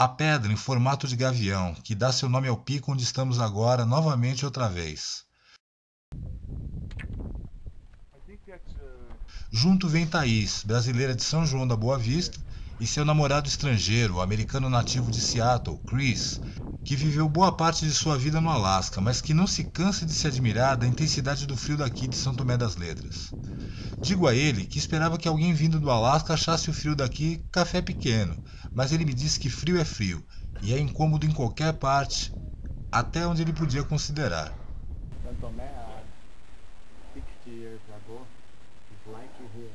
A pedra em formato de gavião, que dá seu nome ao pico onde estamos agora, novamente outra vez. Junto vem Thaís, brasileira de São João da Boa Vista, e seu namorado estrangeiro, o americano nativo de Seattle, Chris, que viveu boa parte de sua vida no Alasca, mas que não se cansa de se admirar da intensidade do frio daqui de São Tomé das Letras. Digo a ele que esperava que alguém vindo do Alasca achasse o frio daqui café pequeno, mas ele me disse que frio é frio, e é incômodo em qualquer parte, até onde ele podia considerar. São Tomé, 60 years ago, it's like here.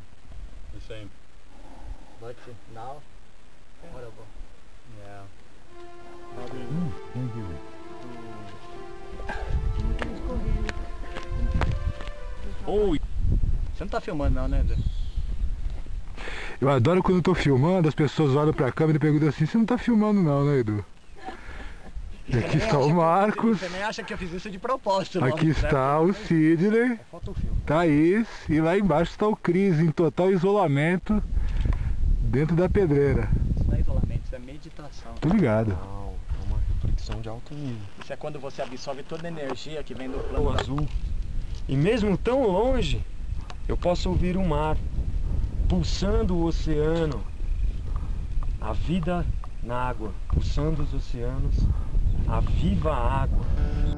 The same. But now, horrible. Yeah. Thank you. Oh, você não tá filmando não, né, Zé? Eu adoro quando eu tô filmando, as pessoas olham pra câmera e perguntam assim, você não tá filmando não, né, Edu? E aqui está o Marcos. Você nem acha que eu fiz isso de propósito, não? Aqui está o Sidney, Thaís, e lá embaixo está o Cris, em total isolamento, dentro da pedreira. Isso não é isolamento, isso é meditação. Tô ligado. Não, é uma reflexão de alto nível. Isso é quando você absorve toda a energia que vem do plano Azul. E mesmo tão longe, eu posso ouvir o mar, pulsando o oceano, a vida na água, pulsando os oceanos, a viva água.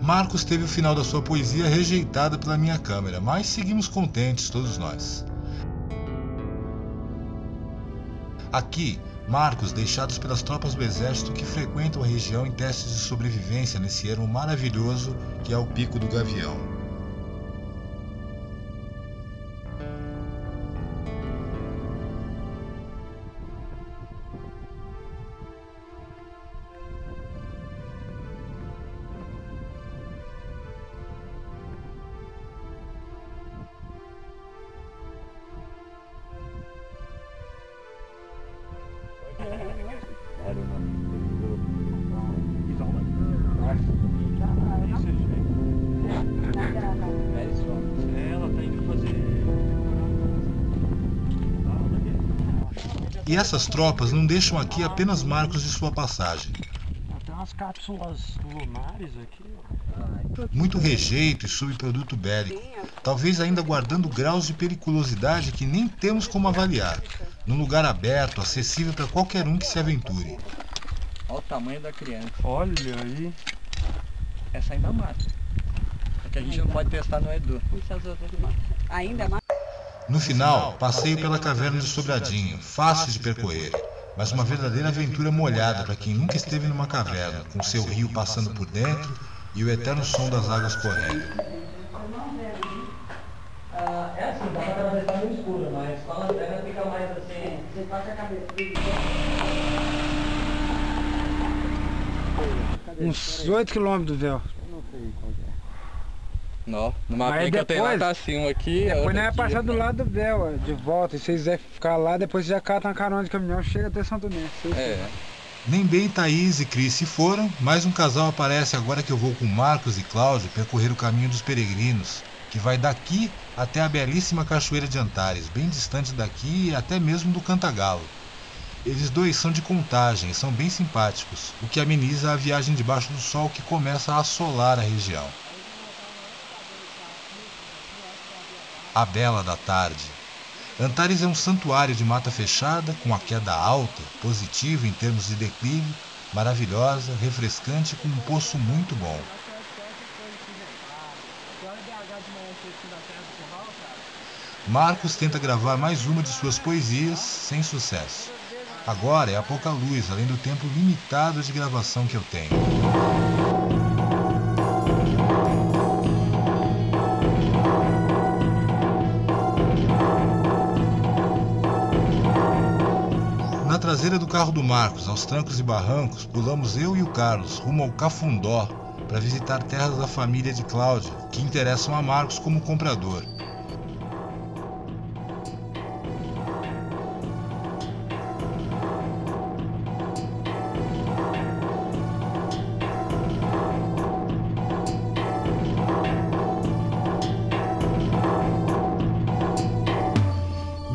Marcos teve o final da sua poesia rejeitada pela minha câmera, mas seguimos contentes, todos nós. Aqui, Marcos, deixados pelas tropas do exército que frequentam a região em testes de sobrevivência nesse ermo maravilhoso que é o Pico do Gavião. Ela tá indo fazer. E essas tropas não deixam aqui apenas marcos de sua passagem. Tem umas cápsulas lunares aqui. Muito rejeito e subproduto bélico, talvez ainda guardando graus de periculosidade que nem temos como avaliar, num lugar aberto, acessível para qualquer um que se aventure. Olha o tamanho da criança. Olha aí. Essa ainda mata. É que a gente não pode testar no Edu. Ainda mais. No final, passeio pela caverna de Sobradinho, fácil de percorrer, mas uma verdadeira aventura molhada para quem nunca esteve numa caverna, com seu rio passando por dentro e o eterno som das águas correndo. É assim, dá pra atravessar no escuro, mas com a lanterna fica mais assim. Você passa a cabeça. Uns 8 km do véu. Não, no mapinha Mas que eu tenho lá depois- tá assim, um aqui, Depois nós outro vai aqui. passar do lado do véu, ó, de volta. E se vocês quiserem ficar lá, depois você já cata uma carona de caminhão, chega até Santo Tomé. É. Nem bem Thaís e Cris se foram, mais um casal aparece agora que eu vou com Marcos e Cláudio percorrer o caminho dos peregrinos, que vai daqui até a belíssima Cachoeira de Antares, bem distante daqui e até mesmo do Cantagalo. Eles dois são de Contagem e são bem simpáticos, o que ameniza a viagem debaixo do sol que começa a assolar a região. A bela da tarde. Antares é um santuário de mata fechada, com a queda alta, positivo em termos de declive, maravilhosa, refrescante com um poço muito bom. Marcos tenta gravar mais uma de suas poesias, sem sucesso. Agora é a pouca luz, além do tempo limitado de gravação que eu tenho. Na traseira do carro do Marcos, aos trancos e barrancos, pulamos eu e o Carlos rumo ao Cafundó para visitar terras da família de Cláudio, que interessam a Marcos como comprador.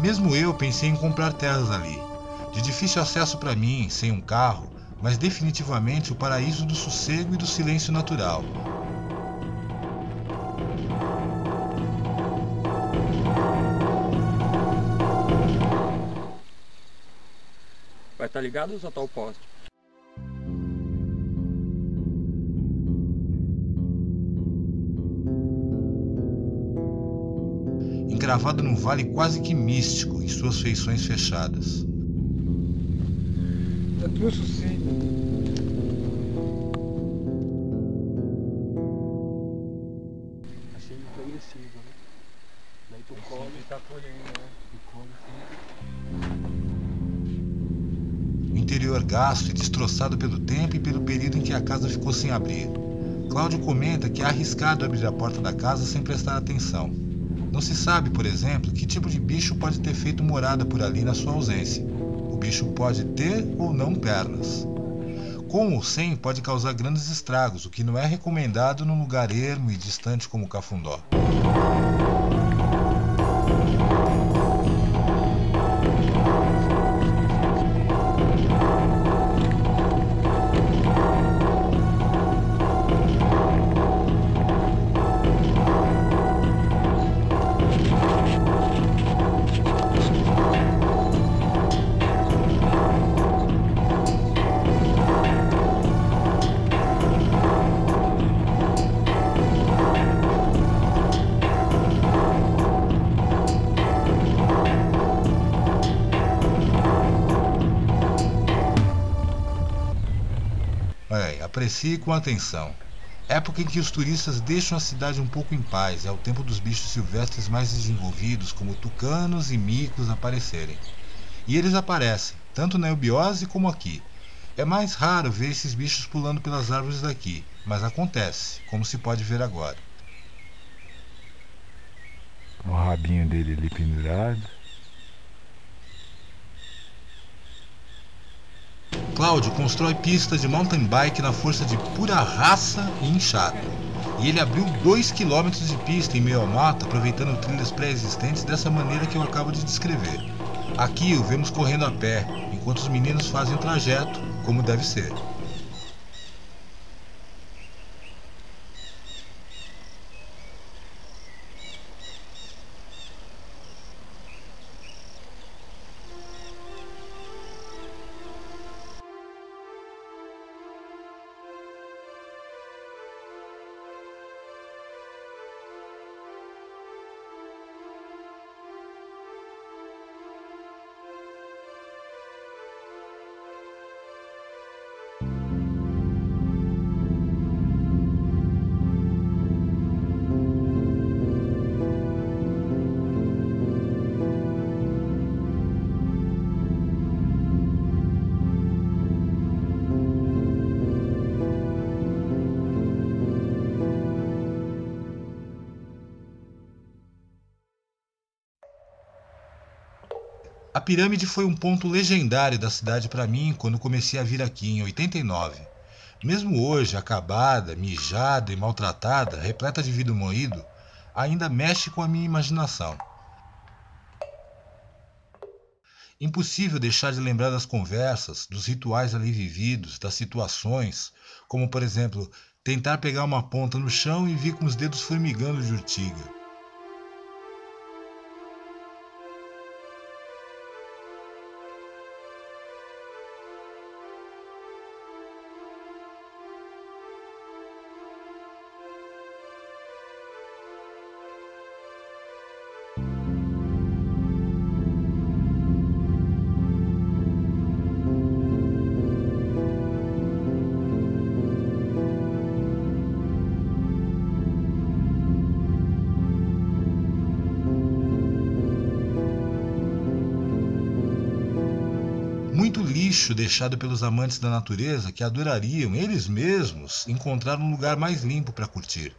Mesmo eu pensei em comprar terras ali. De difícil acesso para mim, sem um carro, mas definitivamente o paraíso do sossego e do silêncio natural. Vai estar ligado ou só tá o poste? Encravado num vale quase que místico em suas feições fechadas. É tudo sossego. Achei progressivo, né? Daí tu come e tá colhendo, né? Tu come O interior gasto e destroçado pelo tempo e pelo período em que a casa ficou sem abrir. Cláudio comenta que é arriscado abrir a porta da casa sem prestar atenção. Não se sabe, por exemplo, que tipo de bicho pode ter feito morada por ali na sua ausência. O bicho pode ter ou não pernas. Com ou sem pode causar grandes estragos, o que não é recomendado num lugar ermo e distante como Cafundó. Aprecie com atenção. Época em que os turistas deixam a cidade um pouco em paz, é o tempo dos bichos silvestres mais desenvolvidos, como tucanos e micos, aparecerem. E eles aparecem, tanto na eubiose como aqui. É mais raro ver esses bichos pulando pelas árvores daqui, mas acontece, como se pode ver agora. O rabinho dele ali pendurado. Cláudio constrói pista de mountain bike na força de pura raça e enxada. E ele abriu 2 km de pista em meio à mata, aproveitando trilhas pré-existentes dessa maneira que eu acabo de descrever. Aqui o vemos correndo a pé, enquanto os meninos fazem o trajeto, como deve ser. A pirâmide foi um ponto legendário da cidade para mim quando comecei a vir aqui em 89. Mesmo hoje, acabada, mijada e maltratada, repleta de vidro moído, ainda mexe com a minha imaginação. Impossível deixar de lembrar das conversas, dos rituais ali vividos, das situações, como por exemplo, tentar pegar uma ponta no chão e vir com os dedos formigando de urtiga. Muito lixo deixado pelos amantes da natureza que adorariam, eles mesmos, encontrar um lugar mais limpo para curtir.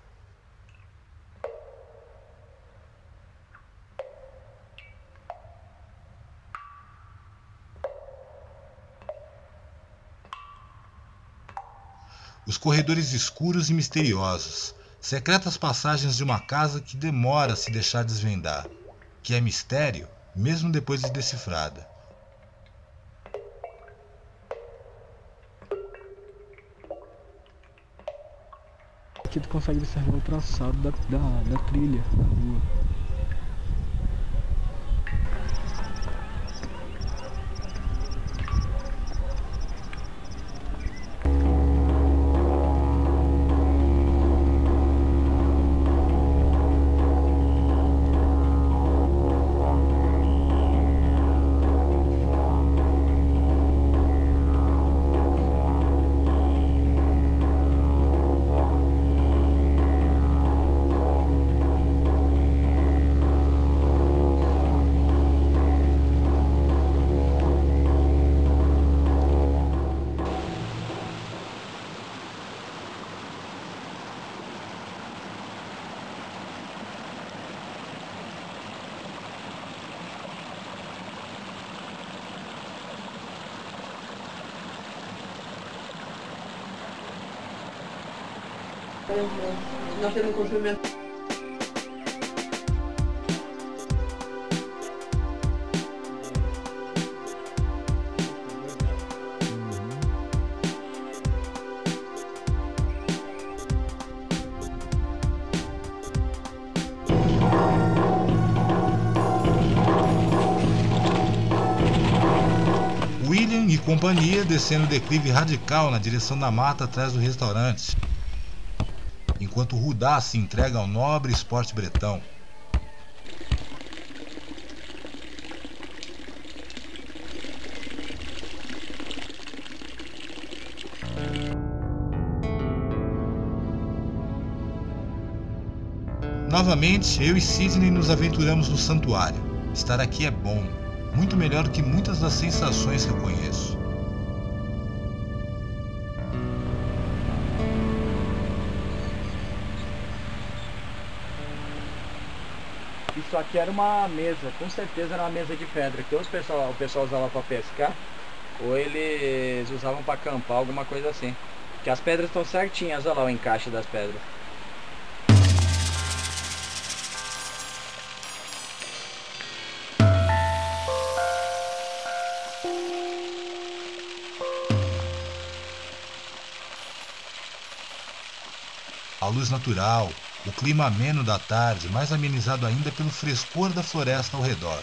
Os corredores escuros e misteriosos, secretas passagens de uma casa que demora a se deixar desvendar, que é mistério mesmo depois de decifrada. aqui tu consegue observar o traçado da trilha da rua. Nós temos um comprimento. William e companhia descendo o declive radical na direção da mata atrás do restaurante, enquanto Rudá se entrega ao nobre esporte bretão. Novamente, eu e Sidney nos aventuramos no santuário. Estar aqui é bom, muito melhor do que muitas das sensações que eu conheço. Isso aqui era uma mesa, com certeza era uma mesa de pedra, que ou o pessoal usava para pescar, ou eles usavam para acampar, alguma coisa assim. Que as pedras estão certinhas, olha lá o encaixe das pedras. A luz natural, o clima ameno da tarde, mais amenizado ainda pelo frescor da floresta ao redor.